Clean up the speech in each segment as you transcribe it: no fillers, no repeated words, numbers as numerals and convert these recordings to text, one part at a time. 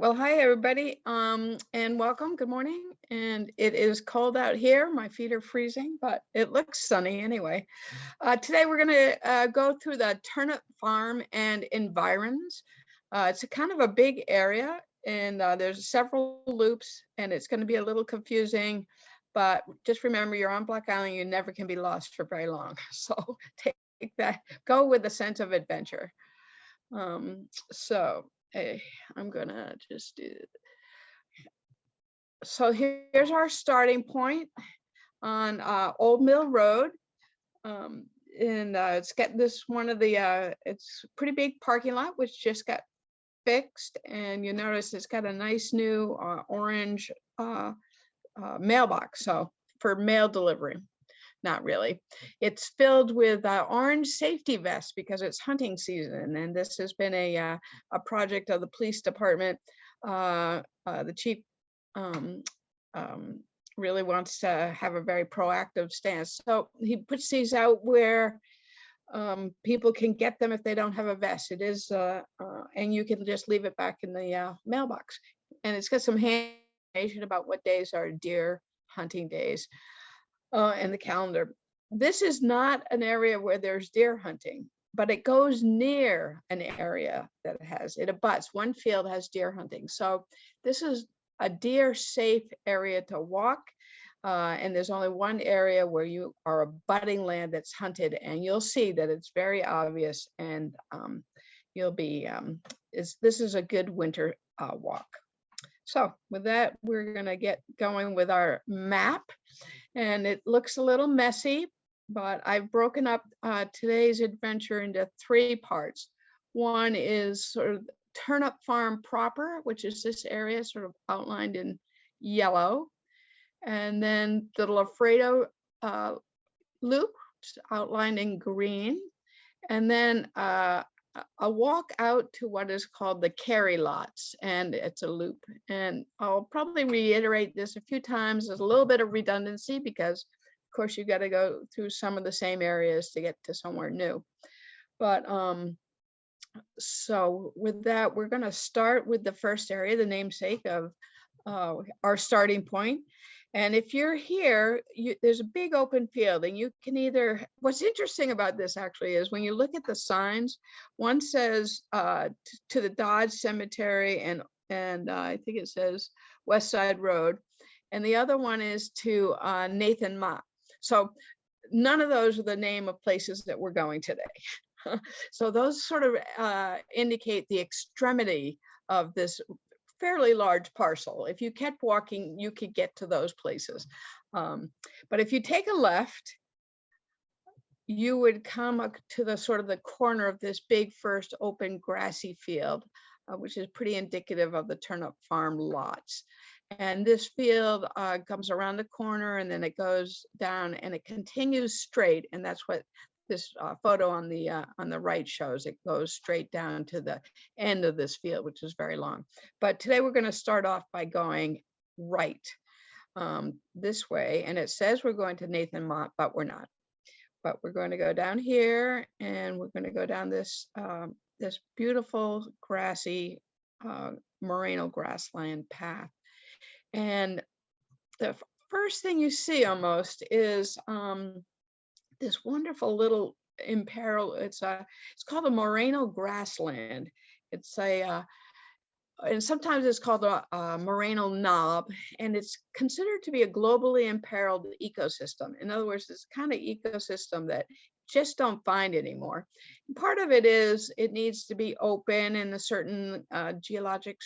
Well, hi everybody, and welcome. Good morning. And it is cold out here. My feet are freezing, but it looks sunny anyway. Today we're going to go through the Turnip Farm and Environs. It's a kind of a big area, and there's several loops, and it's going to be a little confusing. But just remember, you're on Block Island. You never can be lost for very long. So take that. Go with a sense of adventure. I'm gonna just do. So here's our starting point on Old Mill Road, and it's got this one of the. It's a pretty big parking lot which just got fixed, and you notice it's got a nice new orange mailbox, so for mail delivery. Not really. It's filled with orange safety vests because it's hunting season, and this has been a project of the police department. The chief really wants to have a very proactive stance, so he puts these out where people can get them if they don't have a vest. It is, and you can just leave it back in the mailbox, and it's got some information about what days are deer hunting days. In the calendar. This is not an area where there's deer hunting, but it goes near an area that it abuts. One field has deer hunting. So this is a deer safe area to walk. And there's only one area where you are abutting land that's hunted, and you'll see that it's very obvious, and you'll be, this is a good winter walk. So with that, we're gonna get going with our map. And it looks a little messy, but I've broken up today's adventure into three parts. One is sort of Turnip Farm proper, which is this area sort of outlined in yellow. And then the Loffredo Loop, outlined in green. And then a walk out to what is called the Carey Lots, and it's a loop. And I'll probably reiterate this a few times. There's a little bit of redundancy because, of course, you got to go through some of the same areas to get to somewhere new. But so with that, we're going to start with the first area, the namesake of our starting point. And if you're here, there's a big open field, and you can either, what's interesting about this actually is when you look at the signs, one says to the Dodge Cemetery, and I think it says West Side Road, and the other one is to Nathan Mott. So none of those are the name of places that we're going today. So those sort of indicate the extremity of this fairly large parcel. If you kept walking, you could get to those places. But if you take a left, you would come up to the sort of the corner of this big first open grassy field, which is pretty indicative of the Turnip Farm lots. And this field comes around the corner, and then it goes down and it continues straight. And that's what this photo on the right shows. It goes straight down to the end of this field, which is very long. But today we're going to start off by going right this way. And it says we're going to Nathan Mott, but we're not. But we're going to go down here, and we're going to go down this this beautiful grassy merino grassland path. And the first thing you see almost is this wonderful little imperil. It's called a merino grassland. It's and sometimes it's called a merino knob, and it's considered to be a globally imperiled ecosystem. In other words, it's kind of ecosystem that just don't find anymore. And part of it is it needs to be open in a certain geologic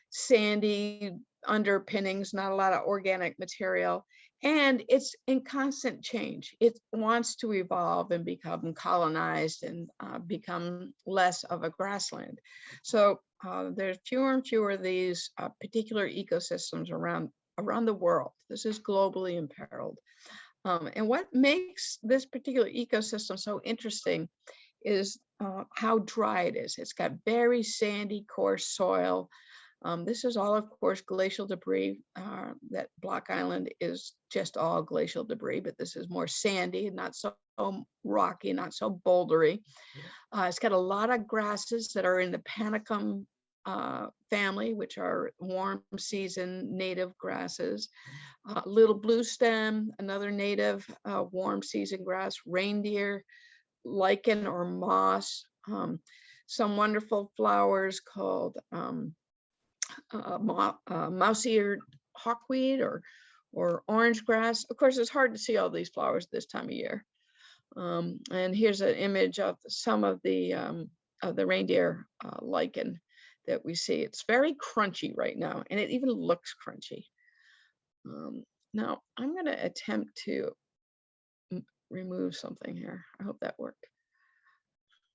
sandy underpinnings, not a lot of organic material. And it's in constant change. It wants to evolve and become colonized and become less of a grassland. So there's fewer and fewer of these particular ecosystems around the world. This is globally imperiled. And what makes this particular ecosystem so interesting is how dry it is. It's got very sandy, coarse soil. This is all, of course, glacial debris. That Block Island is just all glacial debris, but this is more sandy, not so rocky, not so bouldery. It's got a lot of grasses that are in the Panicum family, which are warm season native grasses. Little blue stem, another native warm season grass. Reindeer, lichen or moss. Some wonderful flowers called mouse-eared hawkweed or orange grass. Of course, it's hard to see all these flowers this time of year. And here's an image of some of the reindeer lichen that we see. It's very crunchy right now, and it even looks crunchy. Now I'm going to attempt to remove something here. I hope that worked.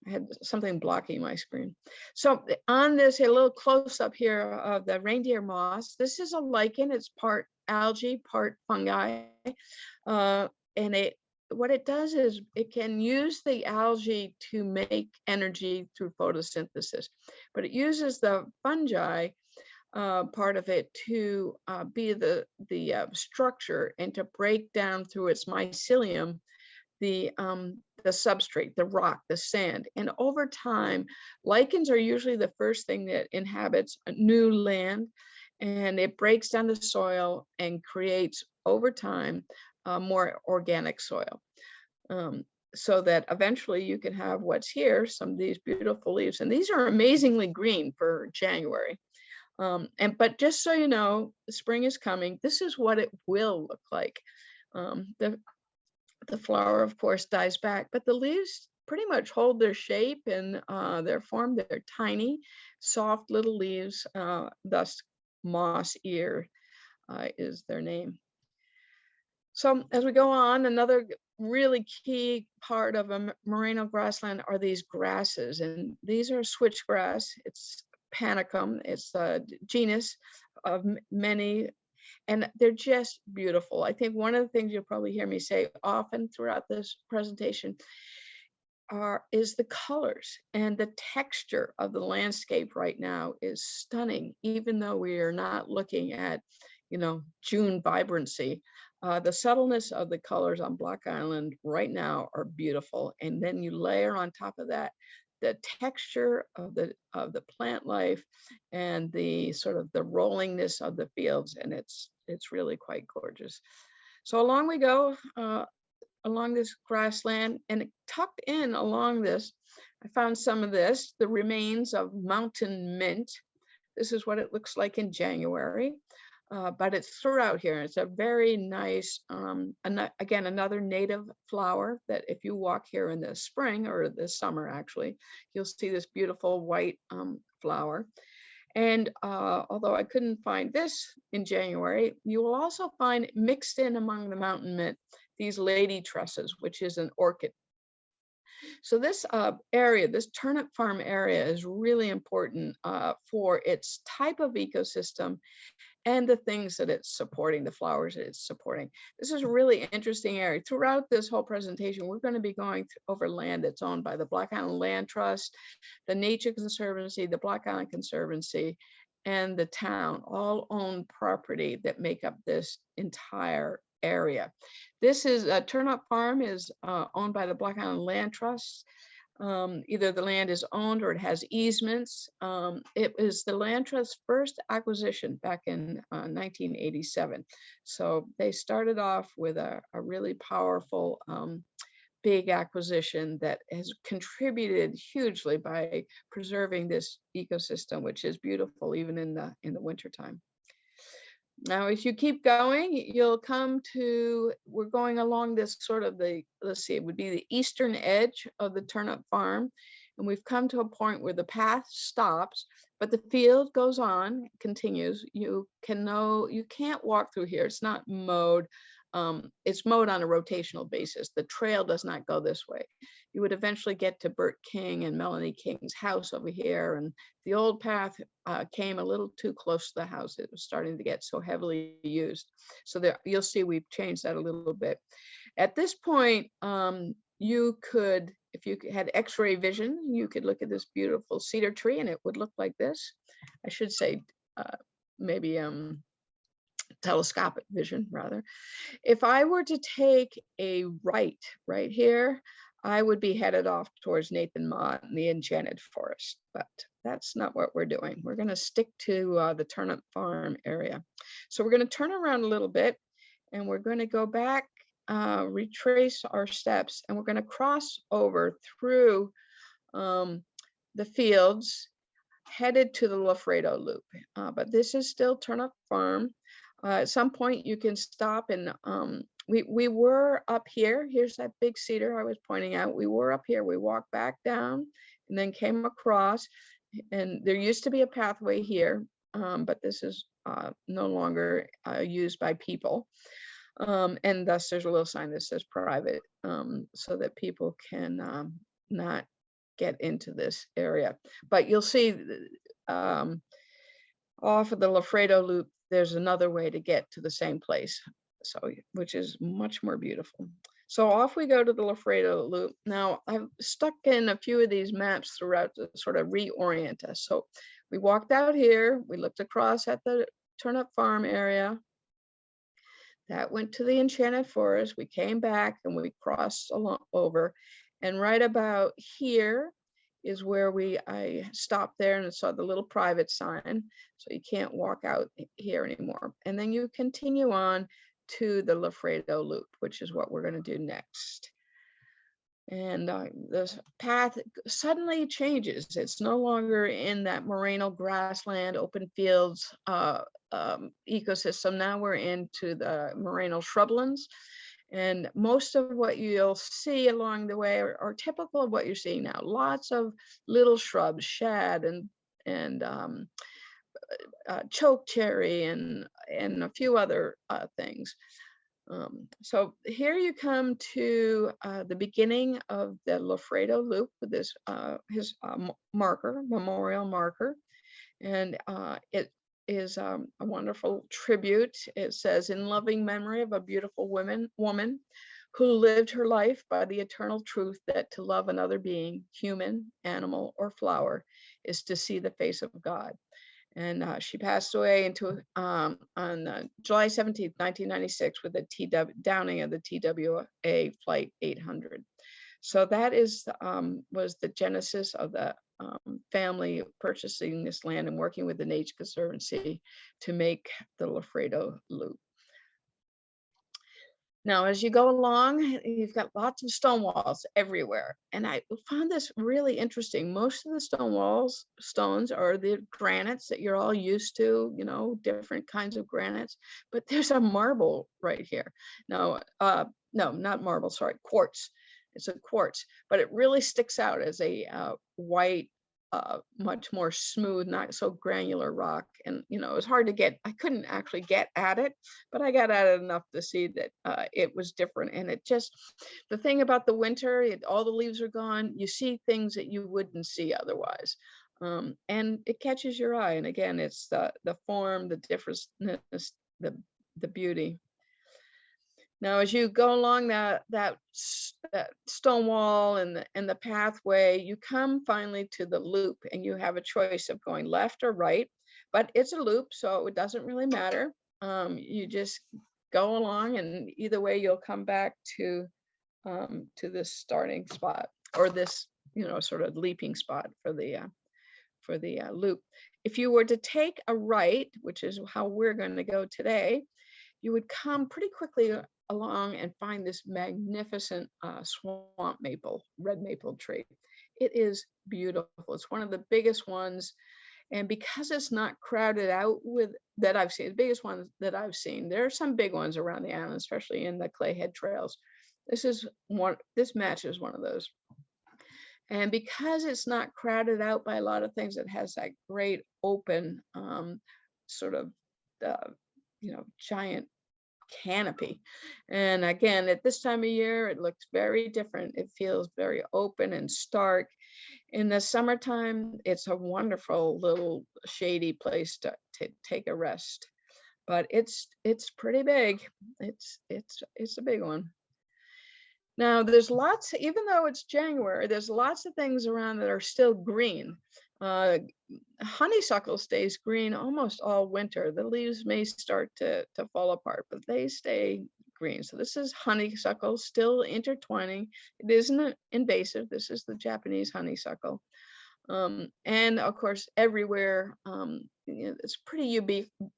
I had something blocking my screen. So on this, a little close up here of the reindeer moss. This is a lichen. It's part algae, part fungi. And what it does is it can use the algae to make energy through photosynthesis, but it uses the fungi part of it to be the structure and to break down through its mycelium the substrate, the rock, the sand. And over time, lichens are usually the first thing that inhabits a new land, and it breaks down the soil and creates over time more organic soil. So that eventually you can have what's here, some of these beautiful leaves. And these are amazingly green for January. But just so you know, the spring is coming. This is what it will look like. The flower, of course, dies back, but the leaves pretty much hold their shape and their form. They're tiny, soft little leaves, thus moss-eared is their name. So as we go on, another really key part of a merino grassland are these grasses, and these are switchgrass. It's Panicum. It's a genus of many, and they're just beautiful. I think one of the things you'll probably hear me say often throughout this presentation is the colors and the texture of the landscape right now is stunning, even though we are not looking at, June vibrancy. The subtleness of the colors on Block Island right now are beautiful. And then you layer on top of that the texture of the plant life and the sort of the rollingness of the fields, and it's really quite gorgeous. So along we go, along this grassland, and tucked in along this, I found some of this, the remains of mountain mint. This is what it looks like in January. But it's throughout here. It's a very nice, again, another native flower that if you walk here in the spring or the summer, actually, you'll see this beautiful white flower. And although I couldn't find this in January, you will also find mixed in among the mountain mint, these lady tresses, which is an orchid. So this area, this Turnip Farm area is really important for its type of ecosystem and the things that it's supporting, the flowers that it's supporting. This is a really interesting area. Throughout this whole presentation, we're going to be going over land that's owned by the Block Island Land Trust, the Nature Conservancy, the Block Island Conservancy, and the town, all own property that make up this entire area. This is Turnip Farm is owned by the Block Island Land Trust. Either the land is owned or it has easements. It was the land trust's first acquisition back in 1987. So they started off with a really powerful, big acquisition that has contributed hugely by preserving this ecosystem, which is beautiful even in the wintertime. Now, if you keep going, you'll come to, we're going along this sort of let's see, it would be the eastern edge of the Turnip Farm. And we've come to a point where the path stops, but the field goes on, continues. You can't walk through here. It's not mowed. It's mowed on a rotational basis. The trail does not go this way. You would eventually get to Bert King and Melanie King's house over here. And the old path came a little too close to the house. It was starting to get so heavily used. So there, you'll see we've changed that a little bit. At this point, you could, if you had X-ray vision, you could look at this beautiful cedar tree and it would look like this. I should say maybe telescopic vision rather. If I were to take a right here, I would be headed off towards Nathan Mott and the Enchanted Forest, but that's not what we're doing. We're going to stick to the Turnip Farm area. So we're going to turn around a little bit, and we're going to go back, retrace our steps, and we're going to cross over through the fields headed to the Loffredo Loop. But this is still Turnip Farm. At some point you can stop and we were up here. Here's that big cedar I was pointing out. We were up here. We walked back down and then came across, and there used to be a pathway here, but this is no longer used by people. And thus there's a little sign that says private, so that people can not get into this area. But you'll see off of the Loffredo Loop, there's another way to get to the same place, so which is much more beautiful. So off we go to the Loffredo Loop. Now I've stuck in a few of these maps throughout to sort of reorient us. So we walked out here, we looked across at the Turnip Farm area. That went to the Enchanted Forest. We came back and we crossed along over. And right about here is where I stopped there and saw the little private sign. So you can't walk out here anymore. And then you continue on to the Loffredo Loop, which is what we're going to do next. And this path suddenly changes. It's no longer in that morainal grassland, open fields ecosystem. Now we're into the morainal shrublands. And most of what you'll see along the way are typical of what you're seeing now. Lots of little shrubs, shad and chokecherry and a few other things. So here you come to the beginning of the Loffredo Loop with this his marker, memorial marker, and it is a wonderful tribute. It says, "In loving memory of a beautiful woman who lived her life by the eternal truth that to love another being, human, animal, or flower, is to see the face of God." And she passed away on July 17th, 1996, with the downing of the TWA Flight 800. So that was the genesis of the family purchasing this land and working with the Nature Conservancy to make the Loffredo Loop. Now, as you go along, you've got lots of stone walls everywhere. And I found this really interesting. Most of the stones are the granites that you're all used to, different kinds of granites, but there's a marble right here. No, not marble, sorry, quartz. It's a quartz, but it really sticks out as a white, much more smooth, not so granular rock. And it was hard to get. I couldn't actually get at it, but I got at it enough to see that it was different. And it just, the thing about the winter, all the leaves are gone. You see things that you wouldn't see otherwise, and it catches your eye. And again, it's the form, the difference, the beauty. Now, as you go along that stone wall and the pathway, you come finally to the loop, and you have a choice of going left or right, but it's a loop, so it doesn't really matter. You just go along, and either way, you'll come back to this starting spot, or this sort of leaping spot for the loop. If you were to take a right, which is how we're going to go today, you would come pretty quickly along and find this magnificent swamp maple, red maple tree. It is beautiful. It's one of the biggest ones. And because it's not crowded out that I've seen, the biggest ones that I've seen, there are some big ones around the island, especially in the clayhead trails. This matches one of those. And because it's not crowded out by a lot of things, it has that great open sort of, giant canopy. And again, at this time of year, it looks very different. It feels very open and stark. In the summertime, it's a wonderful little shady place to take a rest. But it's pretty big. It's a big one. Now, there's lots, even though it's January, there's lots of things around that are still green. Honeysuckle stays green almost all winter. The leaves may start to fall apart, but they stay green. So this is honeysuckle still intertwining. It isn't invasive. This is the Japanese honeysuckle. And of course, everywhere, it's pretty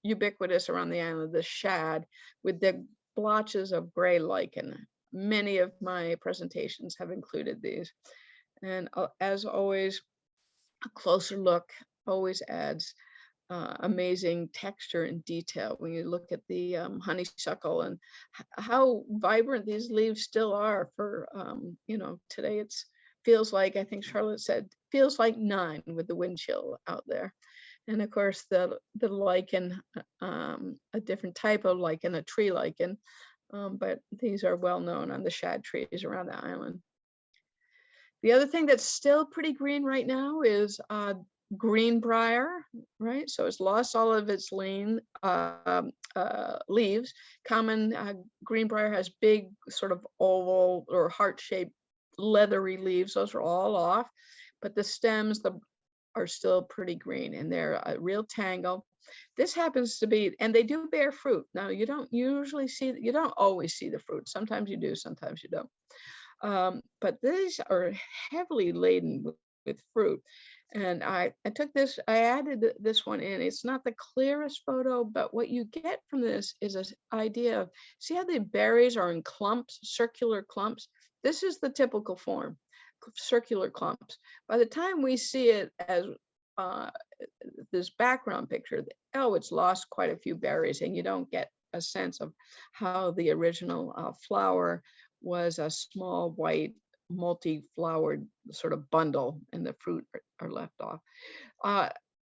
ubiquitous around the island, the shad with the blotches of gray lichen. Many of my presentations have included these. And as always, a closer look always adds amazing texture and detail when you look at the honeysuckle and how vibrant these leaves still are for, today it's feels like, I think Charlotte said, feels like 9 with the wind chill out there. And of course, the lichen, a different type of lichen, a tree lichen, but these are well known on the shad trees around the island. The other thing that's still pretty green right now is greenbrier, right? So it's lost all of its leaves. Common greenbrier has big sort of oval or heart-shaped leathery leaves. Those are all off, but the stems are still pretty green, and they're a real tangle. This happens to be, and they do bear fruit. Now, you don't always see the fruit. Sometimes you do, sometimes you don't. But these are heavily laden with fruit. And I added this one in. It's not the clearest photo, but what you get from this is an idea of, see how the berries are in clumps, circular clumps? This is the typical form, circular clumps. By the time we see it as this background picture, it's lost quite a few berries, and you don't get a sense of how the original flower was a small white multi-flowered sort of bundle, and the fruit are left off.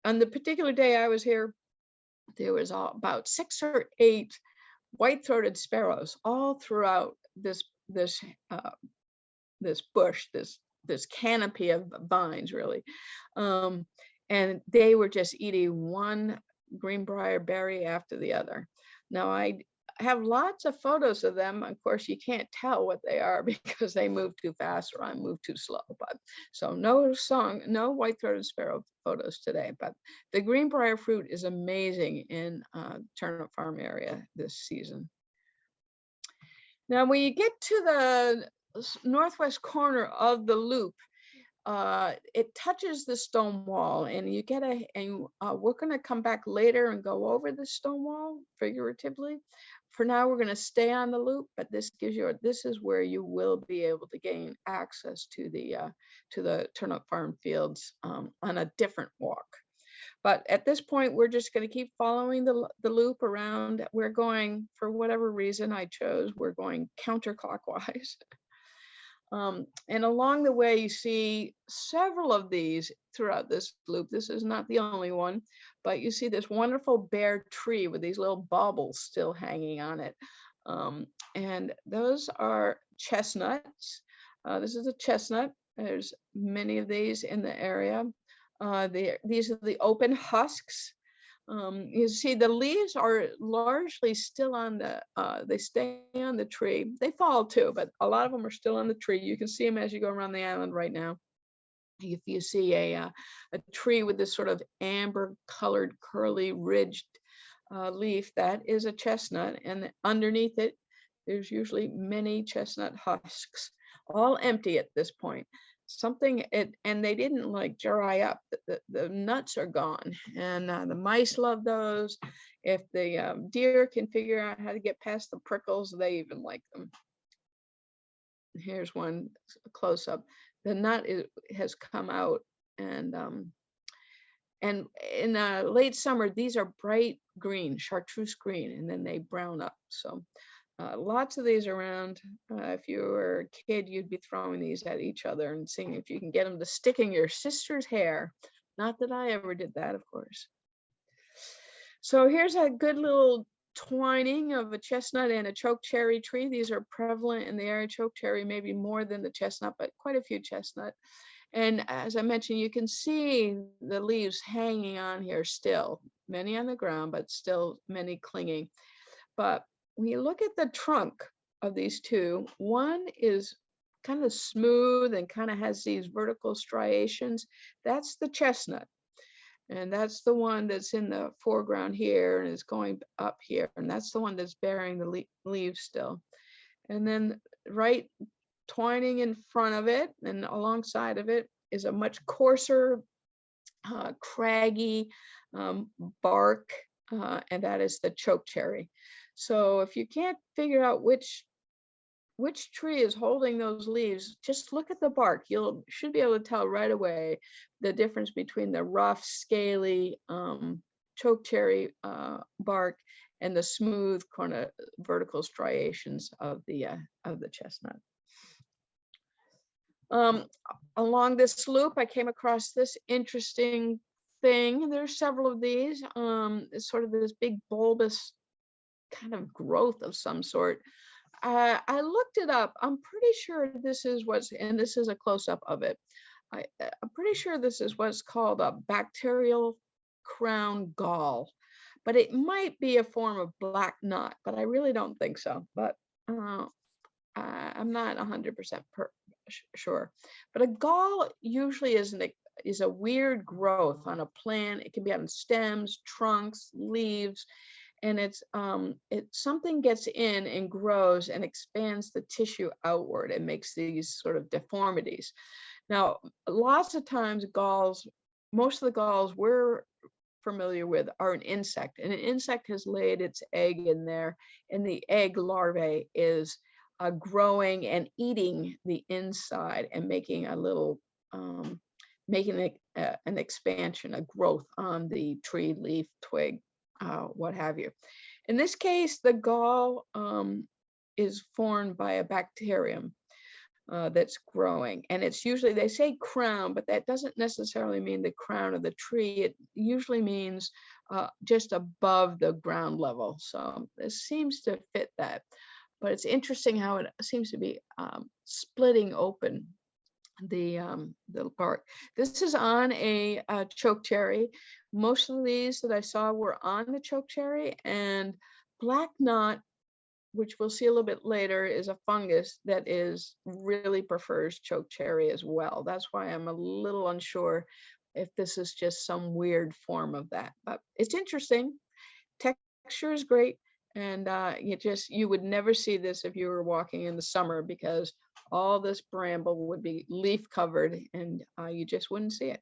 On the particular day I was here, there was about 6 or 8 white-throated sparrows all throughout this bush, this canopy of vines, really. And they were just eating one greenbrier berry after the other. Now, I have lots of photos of them. Of course, you can't tell what they are because they move too fast or I move too slow. But so no white-throated sparrow photos today. But the greenbrier fruit is amazing in Turnip Farm area this season. Now, when you get to the northwest corner of the loop, it touches the stone wall, and we're going to come back later and go over the stone wall figuratively. For now, we're going to stay on the loop, but this is where you will be able to gain access to the Turnip Farm fields on a different walk. But at this point, we're just going to keep following the loop around. We're going, for whatever reason I chose, we're going counterclockwise. And along the way, you see several of these throughout this loop. This is not the only one, but you see this wonderful bare tree with these little baubles still hanging on it. And those are chestnuts. This is a chestnut. There's many of these in the area. These are the open husks. You see the leaves are largely still on they stay on the tree. They fall too, but a lot of them are still on the tree. You can see them as you go around the island right now. If you see a tree with this sort of amber colored, curly, ridged leaf, that is a chestnut. And underneath it, there's usually many chestnut husks, all empty at this point. And they didn't like dry up. The nuts are gone, and the mice love those. If the deer can figure out how to get past the prickles, they even like them. Here's one close up. The nut has come out, and in late summer, these are bright green, chartreuse green, and then they brown up. So lots of these around. If you were a kid, you'd be throwing these at each other and seeing if you can get them to stick in your sister's hair. Not that I ever did that, of course. So here's a good little twining of a chestnut and a chokecherry tree. These are prevalent in the area. Chokecherry maybe more than the chestnut, but quite a few chestnut. And as I mentioned, you can see the leaves hanging on here still, many on the ground, but still many clinging. But when you look at the trunk of these two, one is kind of smooth and kind of has these vertical striations. That's the chestnut. And that's the one that's in the foreground here and is going up here. And that's the one that's bearing the leaves still. And then right twining in front of it and alongside of it is a much coarser, craggy bark, and that is the chokecherry. So if you can't figure out which tree is holding those leaves, just look at the bark. You should be able to tell right away the difference between the rough, scaly chokecherry bark and the smooth kind of vertical striations of the chestnut. Along this loop, I came across this interesting thing. There's several of these. It's sort of this big bulbous kind of growth of some sort. I looked it up. I'm pretty sure this is and this is a close-up of it. I'm pretty sure this is what's called a bacterial crown gall, but it might be a form of black knot, but I really don't think so. But I'm not 100% sure. But a gall usually is a weird growth on a plant. It can be on stems, trunks, leaves. And it's something gets in and grows and expands the tissue outward and makes these sort of deformities. Now, lots of times galls, most of the galls we're familiar with are an insect, and an insect has laid its egg in there, and the egg larvae is growing and eating the inside and making a little, making an expansion, a growth on the tree, leaf, twig, what have you. In this case, the gall is formed by a bacterium that's growing, and it's usually, they say crown, but that doesn't necessarily mean the crown of the tree. It usually means just above the ground level. So this seems to fit that, but it's interesting how it seems to be splitting open the bark. This is on a chokecherry. Most of these that I saw were on the chokecherry, and black knot, which we'll see a little bit later, is a fungus that really prefers chokecherry as well. That's why I'm a little unsure if this is just some weird form of that, but it's interesting. Texture is great, and you would never see this if you were walking in the summer, because all this bramble would be leaf covered, and you just wouldn't see it.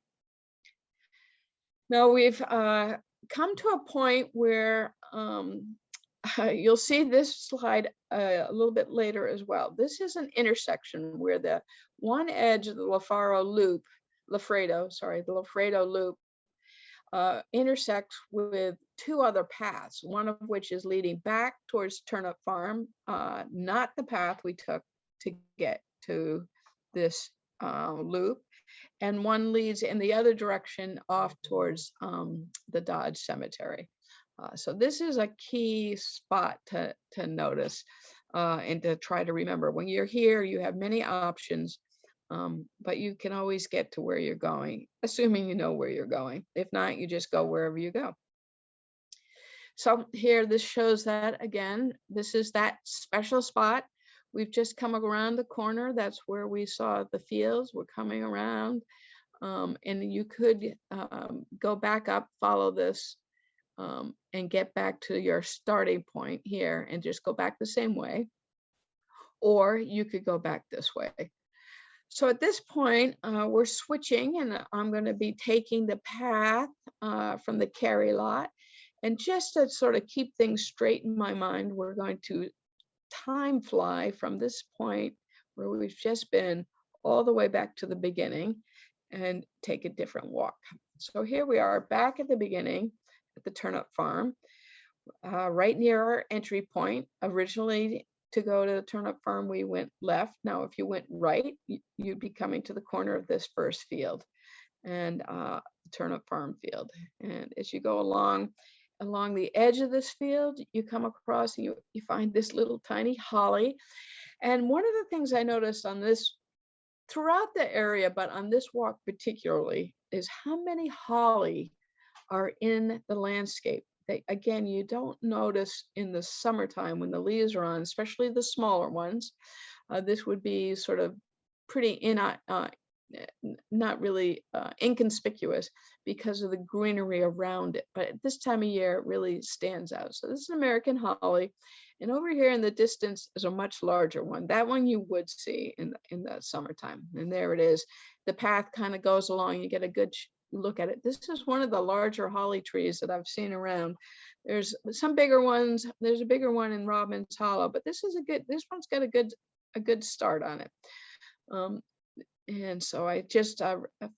Now we've come to a point where you'll see this slide a little bit later as well. This is an intersection where the one edge of the Loffredo Loop intersects with two other paths, one of which is leading back towards Turnip Farm, not the path we took to get to this loop, and one leads in the other direction off towards the Dodge Cemetery. So this is a key spot to notice and to try to remember. When you're here, you have many options, but you can always get to where you're going, assuming you know where you're going. If not, you just go wherever you go. So here, this shows that again. This is that special spot. We've just come around the corner. That's where we saw the fields. We're coming around, and you could go back up, follow this, and get back to your starting point here and just go back the same way, or you could go back this way. So at this point, we're switching, and I'm going to be taking the path from the Carey Lot, and just to sort of keep things straight in my mind, we're going to time fly from this point where we've just been all the way back to the beginning and take a different walk. So here we are back at the beginning at the Turnip Farm, right near our entry point. Originally, to go to the Turnip Farm, we went left. Now, if you went right, you'd be coming to the corner of this first field and the Turnip Farm field. And as you go along the edge of this field, you come across and you find this little tiny holly. And one of the things I noticed on this, throughout the area, but on this walk particularly, is how many holly are in the landscape. Again, you don't notice in the summertime when the leaves are on, especially the smaller ones. This would be sort of pretty not really inconspicuous because of the greenery around it. But at this time of year, it really stands out. So this is American holly. And over here in the distance is a much larger one. That one you would see in the summertime. And there it is. The path kind of goes along. You get a good look at it. This is one of the larger holly trees that I've seen around. There's some bigger ones. There's a bigger one in Robin's Hollow, but this one's got a good start on it. And so I just,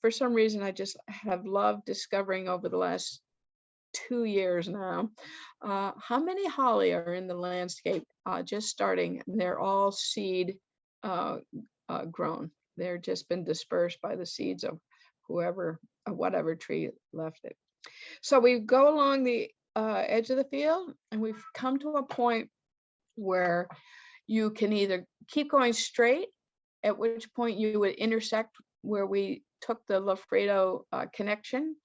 for some reason, I just have loved discovering over the last 2 years now, how many holly are in the landscape just starting. They're all seed grown. They're just been dispersed by the seeds of whatever tree left it. So we go along the edge of the field, and we've come to a point where you can either keep going straight, at which point you would intersect where we took the Loffredo connection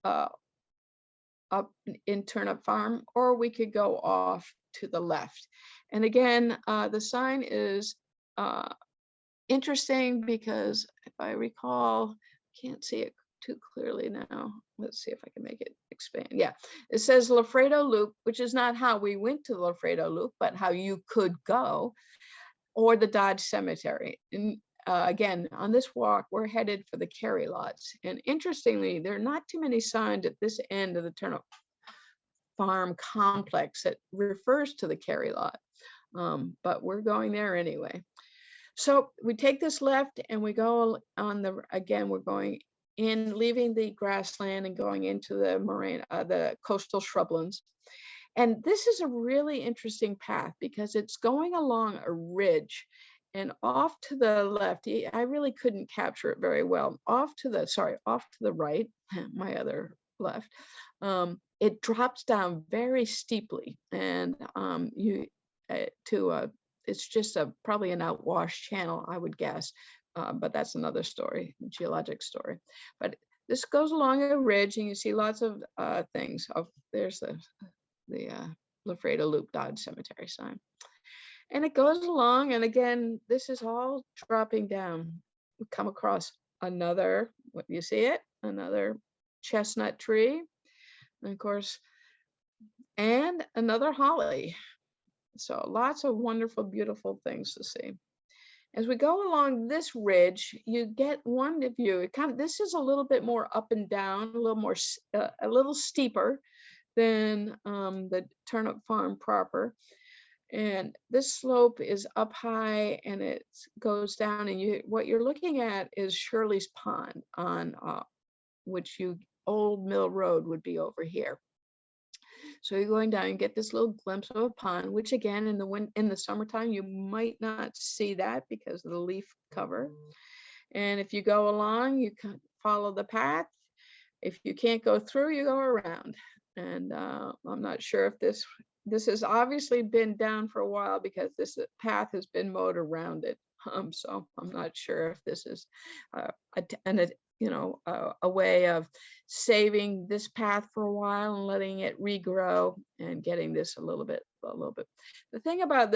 up in Turnip Farm, or we could go off to the left. And again, the sign is interesting because if I recall, can't see it too clearly now. Let's see if I can make it expand. Yeah, it says Loffredo Loop, which is not how we went to the Loffredo Loop, but how you could go, or the Dodge Cemetery. And again, on this walk, we're headed for the Carey Lots. And interestingly, there are not too many signs at this end of the Turnip Farm complex that refers to the Carey Lot, but we're going there anyway. So we take this left and we go on we're going in, leaving the grassland and going into the moraine, the coastal shrublands. And this is a really interesting path because it's going along a ridge, and off to the left, I really couldn't capture it very well. Off to the right, my other left, it drops down very steeply, and it's just probably an outwash channel, I would guess, but that's another story, geologic story. But this goes along a ridge, and you see lots of things. There's the Loffredo Loop Dodge Cemetery sign. And it goes along, and again, this is all dropping down. We come across another, what you see it, another chestnut tree, and of course, and another holly. So lots of wonderful, beautiful things to see. As we go along this ridge, you get one view. This is a little bit more up and down, a little steeper than the Turnip Farm proper. And this slope is up high and it goes down, and what you're looking at is Shirley's Pond, on Old Mill Road would be over here. So you're going down and get this little glimpse of a pond, which again, in the summertime, you might not see that because of the leaf cover. And if you go along, you can follow the path. If you can't go through, you go around. And I'm not sure if this has obviously been down for a while because this path has been mowed around it. So I'm not sure if this is a way of saving this path for a while and letting it regrow and getting this a little bit. The thing about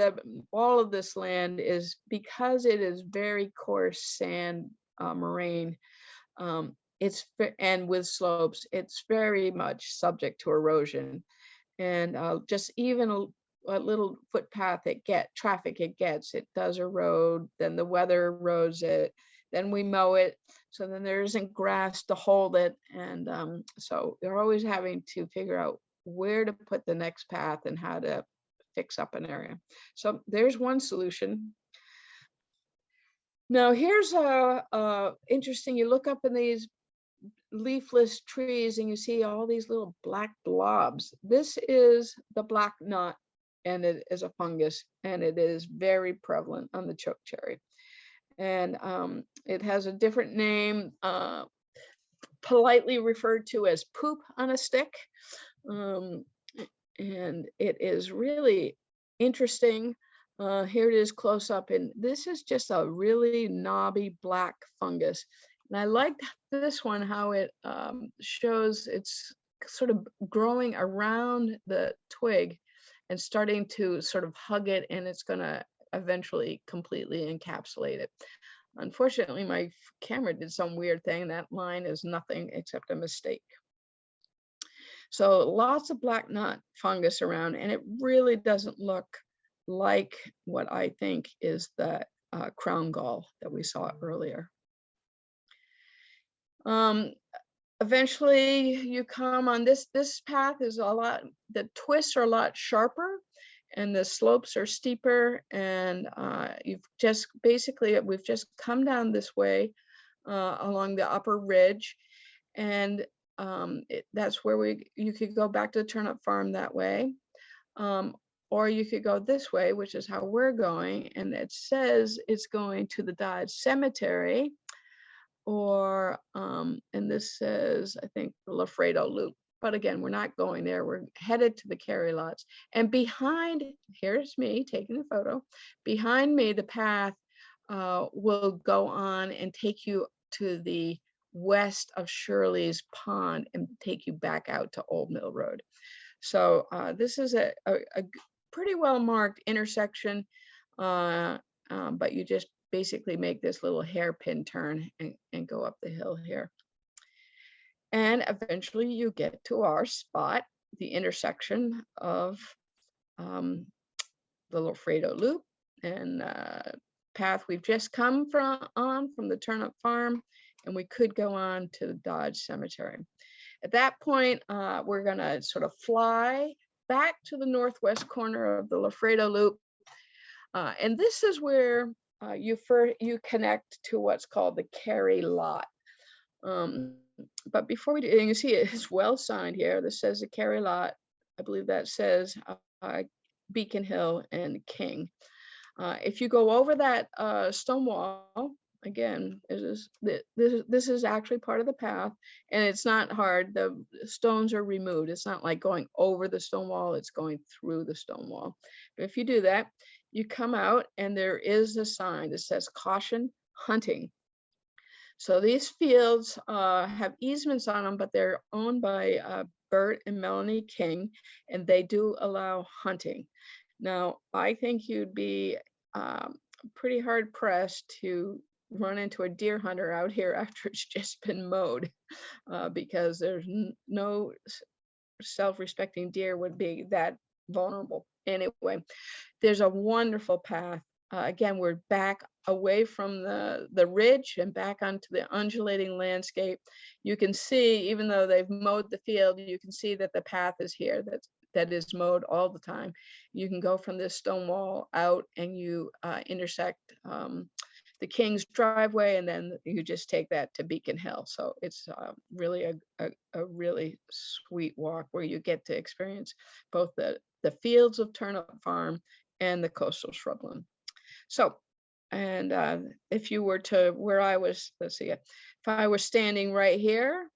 all of this land is because it is very coarse sand moraine, and with slopes, it's very much subject to erosion. And just even a little footpath traffic it gets, it does erode, then the weather erodes it, then we mow it, so then there isn't grass to hold it. And so they're always having to figure out where to put the next path and how to fix up an area. So there's one solution. Now here's interesting, you look up in these leafless trees and you see all these little black blobs. This is the black knot, and it is a fungus, and it is very prevalent on the chokecherry. And it has a different name, politely referred to as poop on a stick. And it is really interesting. Here it is close up, and this is just a really knobby black fungus. And I liked this one, how it shows it's sort of growing around the twig and starting to sort of hug it, and it's going to eventually completely encapsulate it. Unfortunately, my camera did some weird thing. That line is nothing except a mistake. So lots of black knot fungus around, and it really doesn't look like what I think is the crown gall that we saw earlier. Eventually you come on this path is a lot, the twists are a lot sharper and the slopes are steeper, and you've just basically, we've just come down this way along the upper ridge, and that's where you could go back to the turnip farm that way, or you could go this way, which is how we're going, and it says it's going to the Dodge Cemetery, or and this says, I think, the Loffredo Loop. But again, we're not going there. We're headed to the Carey Lots. And behind, here's me taking a photo. Behind me, the path will go on and take you to the west of Shirley's Pond and take you back out to Old Mill Road. So this is a pretty well marked intersection, but you just basically make this little hairpin turn and go up the hill here. And eventually you get to our spot, the intersection of the Loffredo Loop and path we've just come from the Turnip Farm, and we could go on to the Dodge Cemetery. At that point, we're gonna sort of fly back to the northwest corner of the Loffredo Loop. And this is where you connect to what's called the Carey Lot. But before we do, you can see it's well signed here. This says the Carey Lot. I believe that says Beacon Hill and King. If you go over that stone wall, again, this is actually part of the path, and it's not hard. The stones are removed. It's not like going over the stone wall, it's going through the stone wall. But if you do that, you come out and there is a sign that says caution hunting. So these fields have easements on them, but they're owned by Bert and Melanie King, and they do allow hunting. Now, I think you'd be pretty hard pressed to run into a deer hunter out here after it's just been mowed, because there's no self-respecting deer would be that vulnerable. Anyway, there's a wonderful path. Again, we're back away from the ridge and back onto the undulating landscape. You can see, even though they've mowed the field, you can see that the path is here, that is mowed all the time. You can go from this stone wall out and you intersect the King's driveway, and then you just take that to Beacon Hill. So it's really a really sweet walk where you get to experience both the fields of Turnip Farm and the coastal shrubland. So, and if you were to, where I was, let's see, if I were standing right here,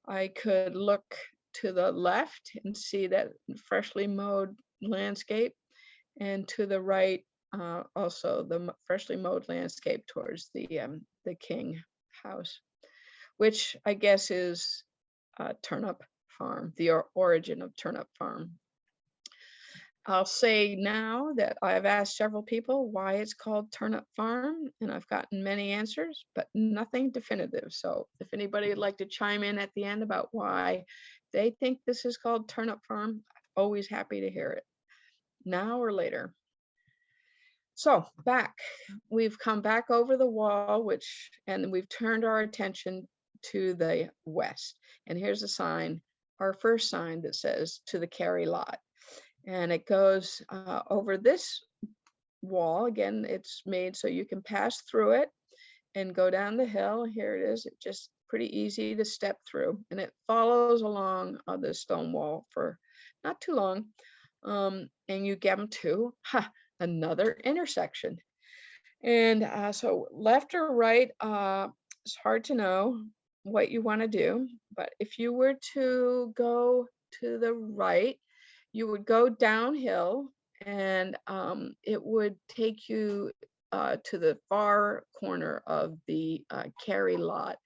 I could look to the left and see that freshly mowed landscape, and to the right, also the freshly mowed landscape towards the King house, which I guess is Turnip Farm, the origin of Turnip Farm. I'll say now that I've asked several people why it's called Turnip Farm, and I've gotten many answers, but nothing definitive. So if anybody would like to chime in at the end about why they think this is called Turnip Farm, I'm always happy to hear it, now or later. So we've come back over the wall, and we've turned our attention to the west. And here's a sign, our first sign that says to the Carey Lot. And it goes over this wall. Again, it's made so you can pass through it and go down the hill. Here it is. It's just pretty easy to step through. And it follows along the stone wall for not too long. And you get them to another intersection. And so left or right, it's hard to know what you want to do. But if you were to go to the right, you would go downhill, and it would take you to the far corner of the Carey Lot.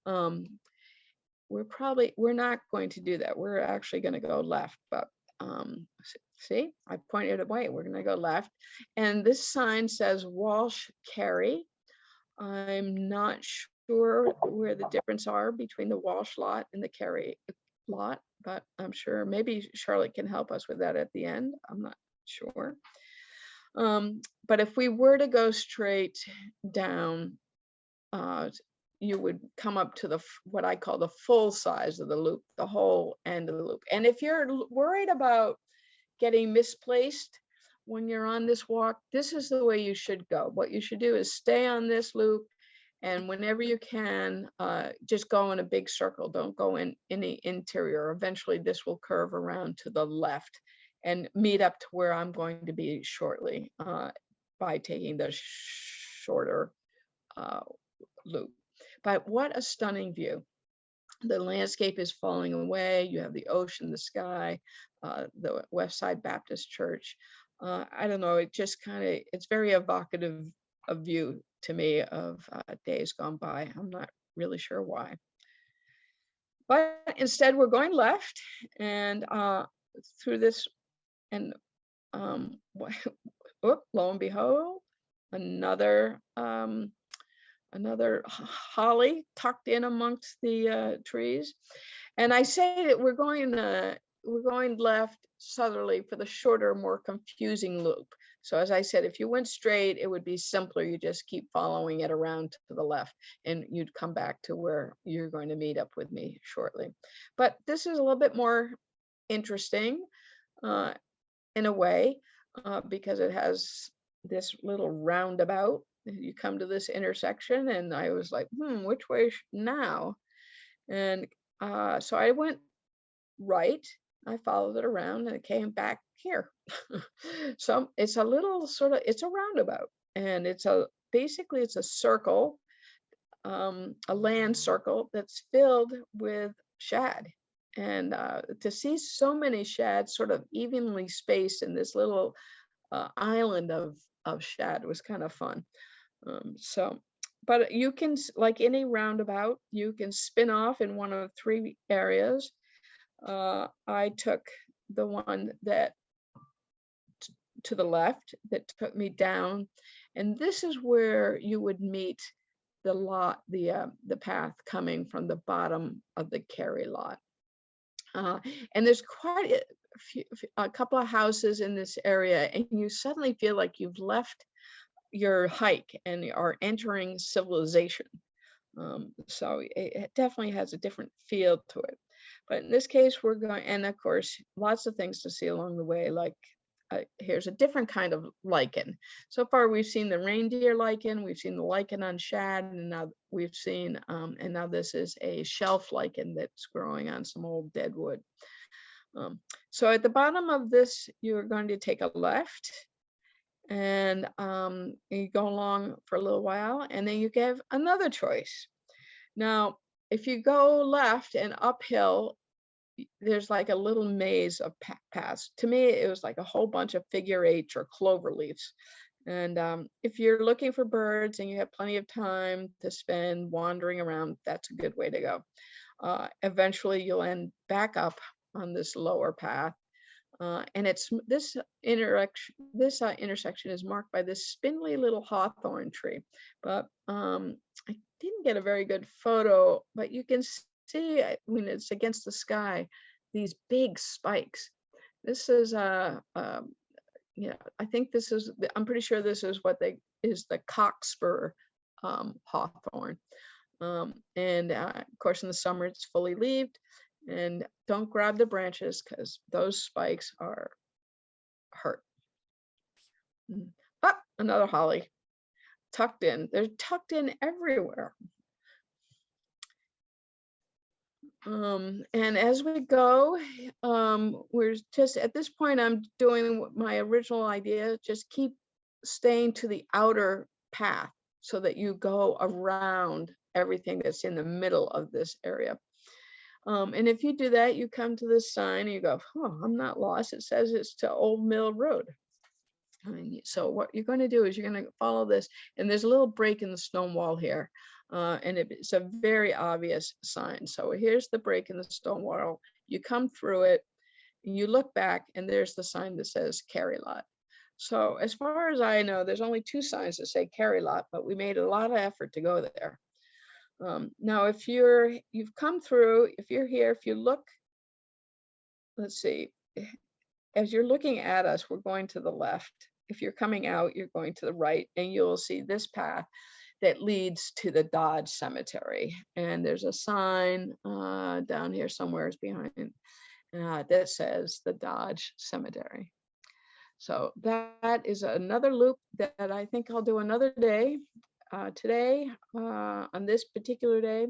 We're not going to do that. We're actually going to go left, but see, I pointed away. We're going to go left, and this sign says Walsh Carey. I'm not sure where the difference are between the Walsh lot and the Carey lot, but I'm sure maybe Charlotte can help us with that at the end. I'm not sure. But if we were to go straight down, you would come up to what I call the full size of the loop, the whole end of the loop. And if you're worried about getting misplaced when you're on this walk, this is the way you should go. What you should do is stay on this loop, and whenever you can, just go in a big circle. Don't go in the interior. Eventually this will curve around to the left and meet up to where I'm going to be shortly, by taking the shorter loop. But what a stunning view. The landscape is falling away. You have the ocean, the sky, the West Side Baptist Church. I don't know, it just it's very evocative a view to me of days gone by. I'm not really sure why. But instead we're going left and through this, and lo and behold, another holly tucked in amongst the trees. And I say that we're going left southerly for the shorter, more confusing loop. So as I said, if you went straight, it would be simpler. You just keep following it around to the left and you'd come back to where you're going to meet up with me shortly. But this is a little bit more interesting in a way, because it has this little roundabout. You come to this intersection and I was like, which way now? And so I went right. I followed it around and it came back here. So it's a little it's a roundabout, and basically it's a circle, a land circle that's filled with shad. And to see so many shad sort of evenly spaced in this little island of shad was kind of fun. But you can, like any roundabout, you can spin off in one of three areas. I took the one that to the left that took me down, and this is where you would meet the path coming from the bottom of the Carey Lot. And there's quite a couple of houses in this area, and you suddenly feel like you've left your hike and are entering civilization. So it definitely has a different feel to it. But in this case, we're going, and of course, lots of things to see along the way, like here's a different kind of lichen. So far, we've seen the reindeer lichen, we've seen the lichen on shad, and now we've seen, and now this is a shelf lichen that's growing on some old dead wood. So at the bottom of this, you're going to take a left, and you go along for a little while, and then you have another choice. Now, if you go left and uphill, there's like a little maze of paths. To me, it was like a whole bunch of figure eights or clover leaves. And if you're looking for birds and you have plenty of time to spend wandering around, that's a good way to go. Eventually, you'll end back up on this lower path. And this intersection is marked by this spindly little hawthorn tree. But I didn't get a very good photo, but you can see when it's against the sky, these big spikes. This is I think this is, I'm pretty sure this is is the cockspur hawthorn. And of course, in the summer, it's fully leaved. And don't grab the branches because those spikes are hurt. Oh, another holly tucked in. They're tucked in everywhere. And as we go, we're just at this point, I'm doing my original idea, just keep staying to the outer path so that you go around everything that's in the middle of this area. And if you do that, you come to this sign and you go, oh, I'm not lost. It says it's to Old Mill Road. So what you're going to do is you're going to follow this, and there's a little break in the stone wall here. And it's a very obvious sign. So here's the break in the stone wall. You come through it, and you look back, and there's the sign that says Carey Lot. So as far as I know, there's only 2 signs that say Carey Lot, but we made a lot of effort to go there. Now, if you've come through, if you're here, if you look, let's see, as you're looking at us, we're going to the left. If you're coming out, you're going to the right, and you'll see this path that leads to the Dodge Cemetery. And there's a sign down here somewhere behind that says the Dodge Cemetery. So that is another loop that I think I'll do another day. Today, on this particular day,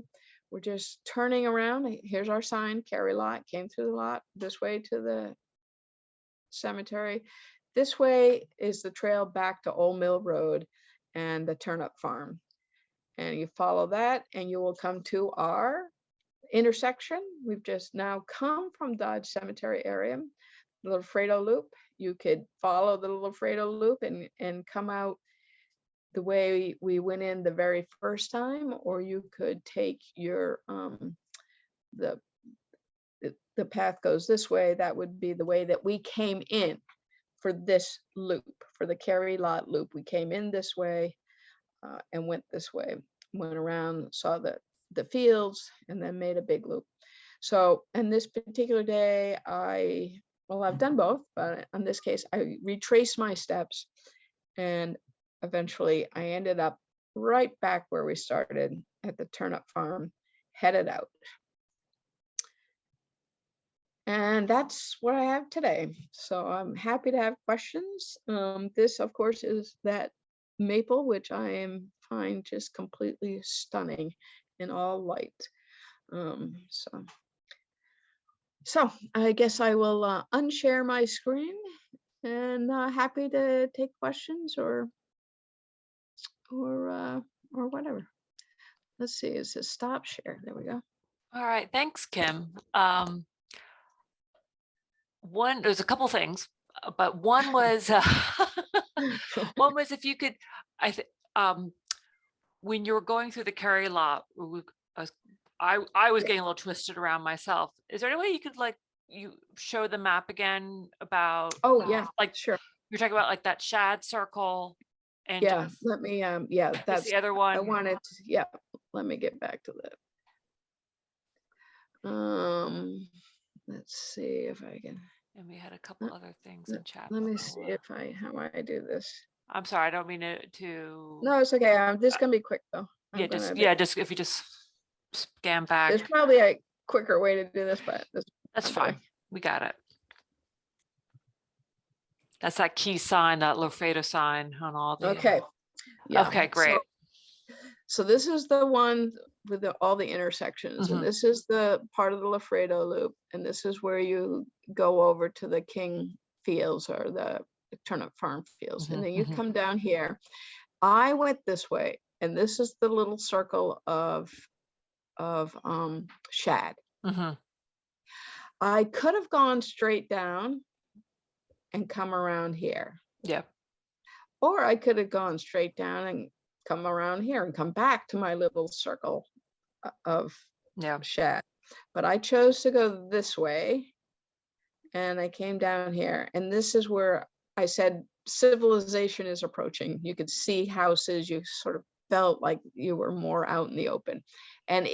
we're just turning around. Here's our sign, Carey Lot, came through the lot, this way to the cemetery. This way is the trail back to Old Mill Road and the Turnip Farm. And you follow that and you will come to our intersection. We've just now come from Dodge Cemetery area, the Loffredo Loop. You could follow the Loffredo Loop and come out the way we went in the very first time, or you could take your the path goes this way. That would be the way that we came in for this loop, for the Carey Lot loop. We came in this way and went this way, went around, saw the fields, and then made a big loop. So in this particular day, I've done both, but in this case, I retraced my steps, and eventually I ended up right back where we started at the Turnip Farm, headed out. And that's what I have today. So I'm happy to have questions. This, of course, is that maple, which I find just completely stunning in all light. So I guess I will unshare my screen, and happy to take questions or whatever. Let's see, it says stop share. There we go. All right, thanks, Kim. There's a couple things, but one was one was if you could, when you were going through the Carey Lot, I was getting a little twisted around myself. Is there any way you could you show the map again about? Oh yeah, sure. You're talking about like that shad circle. And yeah, let me that's the other one. I wanted to, yeah, let me get back to that. Let's see if I can. And we had a couple other things in chat. Let me see how I do this. I'm sorry, I don't mean to. No, it's okay. This is gonna be quick though. Just if you just scan back. There's probably a quicker way to do this, but that's fine. We got it. That's that key sign, that Loffredo sign on all the. Okay. Yeah. Okay, great. So this is the one with all the intersections, and this is the part of the Loffredo Loop, and this is where you go over to the King Fields or the Turnip Farm Fields, and then you come down here. I went this way, and this is the little circle of shad. I could have gone straight down and come around here. Yeah. Or I could have gone straight down and come around here and come back to my little circle of shad. But I chose to go this way, and I came down here, and this is where I said civilization is approaching. You could see houses, you sort of felt like you were more out in the open, and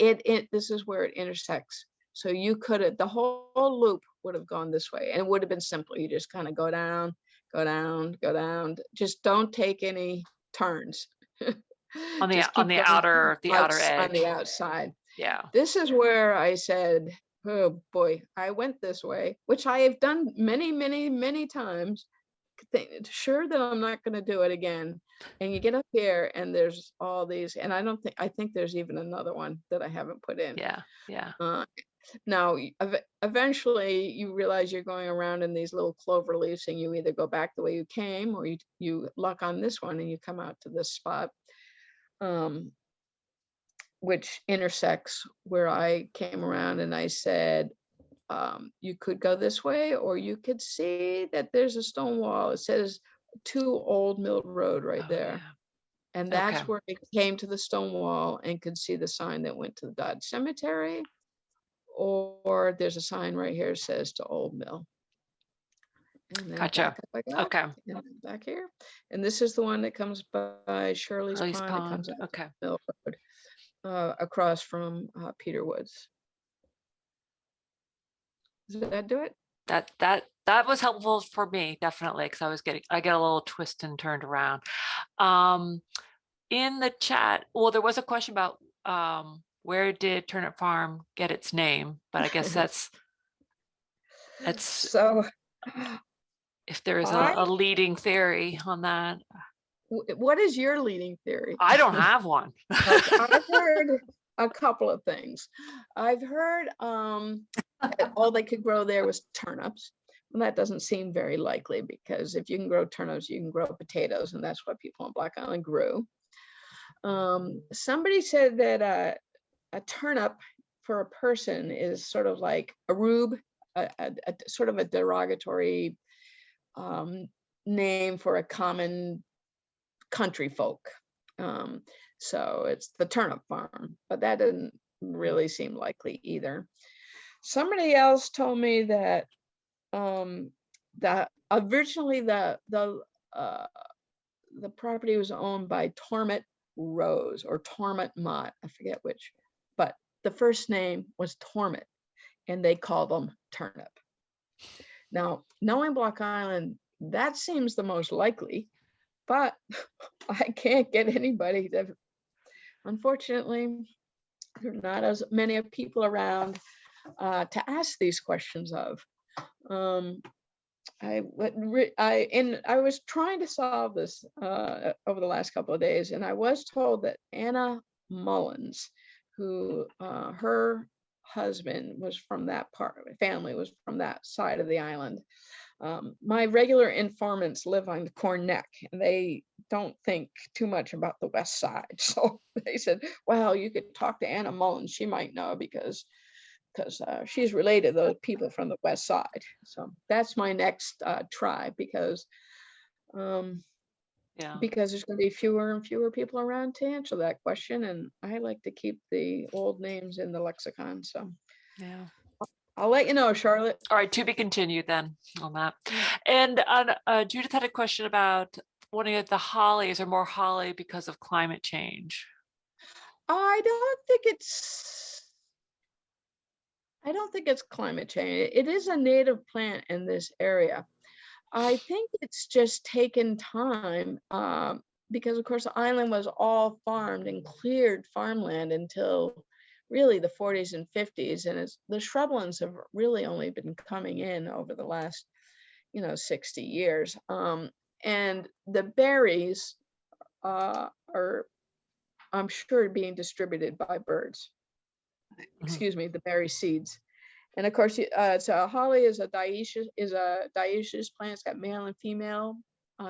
this is where it intersects. So you could have, the whole loop would have gone this way, and it would have been simple. You just kind of go down, go down, go down. Just don't take any turns. on the outer edge. On the outside. Yeah. This is where I said, oh boy, I went this way, which I have done many, many, many times. Sure that I'm not going to do it again. And you get up here and there's all these, and I think there's even another one that I haven't put in. Yeah. Yeah. Now, eventually you realize you're going around in these little clover leaves, and you either go back the way you came, or you luck on this one and you come out to this spot, which intersects where I came around, and I said, you could go this way, or you could see that there's a stone wall. It says to Old Mill Road right there. Yeah. And that's where it came to the stone wall and could see the sign that went to the Dodge Cemetery. Or there's a sign right here that says to Old Mill. And then Gotcha. back up I got, Okay. and then back here. And this is the one that comes by Shirley's Release Pond. It comes pond. out to Okay. Mill Road, across from Peter Woods. Does that do it? That was helpful for me, definitely, because I get a little twist and turned around. In the chat, well, there was a question about where did Turnip Farm get its name, but I guess that's So if there is I, a leading theory on that. what is your leading theory? I don't have one. Okay, I've heard a couple of things. I've heard that all they could grow there was turnips. And that doesn't seem very likely, because if you can grow turnips, you can grow potatoes, and that's what people on Black Island grew. Somebody said that a turnip for a person is sort of like a rube, a sort of a derogatory name for a common country folk. So it's the turnip farm, but that didn't really seem likely either. Somebody else told me that that originally the property was owned by Tormont Rose or Tormont Mott, I forget which, but the first name was Tormont, and they called them Turnip. Now, knowing Block Island, that seems the most likely, but I can't get anybody to, unfortunately, there are not as many people around to ask these questions of. I was trying to solve this over the last couple of days, and I was told that Anna Mullins, who her husband was from that family was from that side of the island. My regular informants live on Corn Neck, and they don't think too much about the west side. So they said, well, you could talk to Anna Mullins. She might know because she's related to those people from the west side. So that's my next try, because there's going to be fewer and fewer people around to answer that question, and I like to keep the old names in the lexicon. So yeah, I'll let you know, Charlotte. All right, to be continued then on that. And Judith had a question about wanting if the hollies are more holly because of climate change. I don't think it's climate change. It is a native plant in this area. I think it's just taken time because, of course, the island was all farmed and cleared farmland until really the 40s and 50s. And the shrublands have really only been coming in over the last, 60 years. And the berries are, I'm sure, being distributed by birds. Excuse me, the berry seeds. And of course, so holly is a dioecious plant. It's got male and female.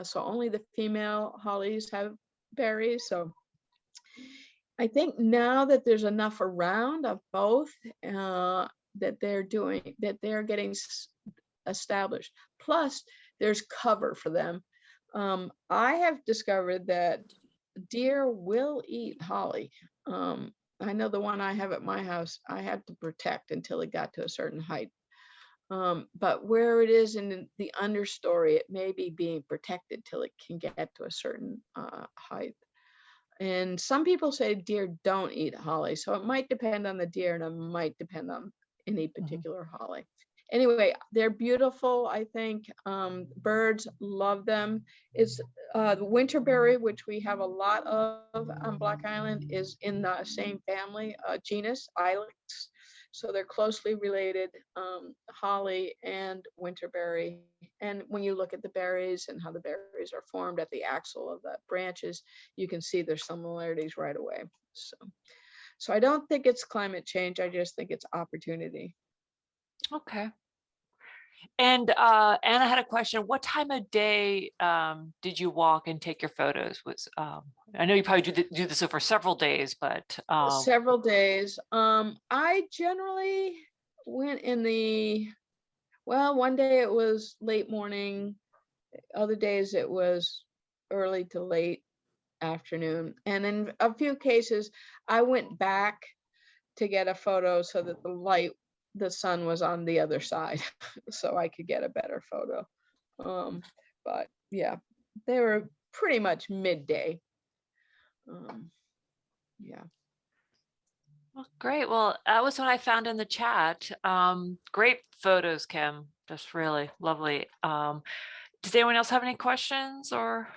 So only the female hollies have berries. So I think now that there's enough around of both, that they're getting established. Plus, there's cover for them. I have discovered that deer will eat holly. I know the one I have at my house, I had to protect until it got to a certain height. But where it is in the understory, it may be being protected till it can get to a certain height. And some people say deer don't eat holly, so it might depend on the deer, and it might depend on any particular holly. Anyway, they're beautiful, I think. Birds love them. It's the winterberry, which we have a lot of on Black Island, is in the same family, genus, Ilex. So they're closely related, holly and winterberry. And when you look at the berries and how the berries are formed at the axil of the branches, you can see their similarities right away. So I don't think it's climate change. I just think it's opportunity. Okay. And Anna had a question. What time of day did you walk and take your photos? I know you probably do this over several days, but several days. I generally went one day it was late morning. Other days it was early to late afternoon. And in a few cases, I went back to get a photo so that the sun was on the other side, so I could get a better photo. But yeah, they were pretty much midday. Yeah. Well, great. Well, that was what I found in the chat. Great photos, Kim. Just really lovely. Does anyone else have any questions or?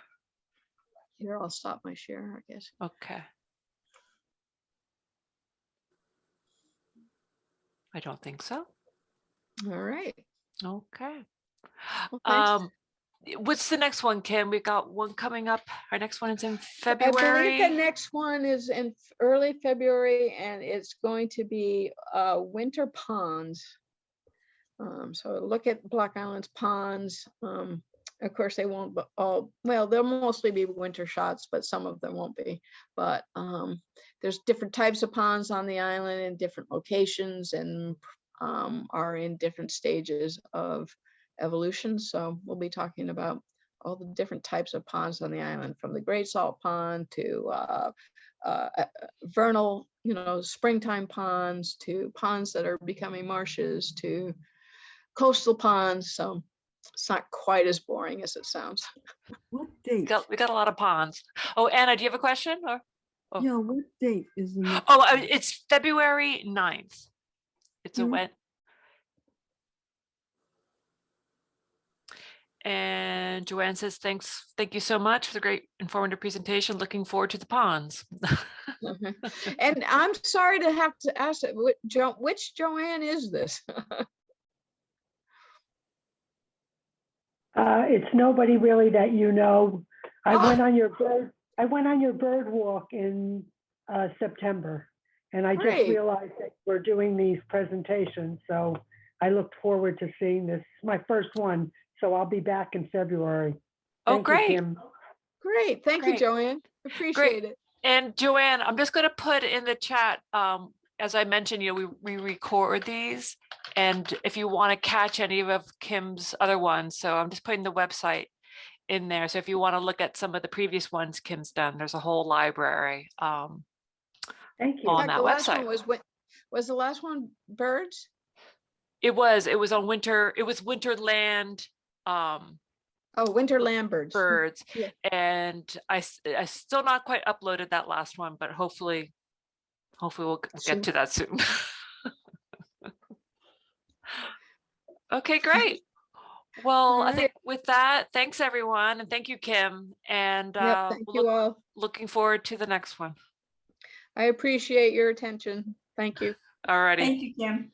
Here, I'll stop my share, I guess. Okay. I don't think so. All right. Okay. Well, thanks. What's the next one, Kim? We've got one coming up. Our next one is in I believe the February. next one is in early February, and it's going to be winter ponds. So look at Block Island's ponds. Of course, they won't all, well, they'll mostly be winter shots, but some of them won't be. But there's different types of ponds on the island in different locations and are in different stages of evolution. So we'll be talking about all the different types of ponds on the island, from the Great Salt Pond to vernal, springtime ponds, to ponds that are becoming marshes, to coastal ponds. So it's not quite as boring as it sounds. What date? We got a lot of ponds. Oh, Anna, do you have a question? Or? Oh. Yeah, what date is the next? Oh, it's February 9th. It's a wet. And Joanne says, thank you so much for the great informative presentation. Looking forward to the ponds. And I'm sorry to have to ask it, which Joanne is this? It's nobody really that you know. I went on your bird walk in September, and I Great. just realized that we're doing these presentations. So I looked forward to seeing this. It's my first one, so I'll be back in February. Oh, great. You, Kim. Great. Thank you, Joanne. Appreciate it. And Joanne, I'm just going to put in the chat, as I mentioned, we record these, and if you want to catch any of Kim's other ones, so I'm just putting the website in there. So if you want to look at some of the previous ones Kim's done, there's a whole library. Thank you. On In fact, that the last website. one was the last one birds? It was on winter. It was Winterland. Oh, Winterland birds. Birds. Yeah. And I still not quite uploaded that last one, but hopefully we'll get to that soon. Okay, great. Well, I think with that, thanks everyone, and thank you, Kim. And Thank you all. Looking forward to the next one. I appreciate your attention. Thank you. All righty. Thank you, Kim.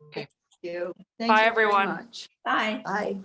Okay. Thank you. Thank Bye, you very everyone. much. Bye. Bye.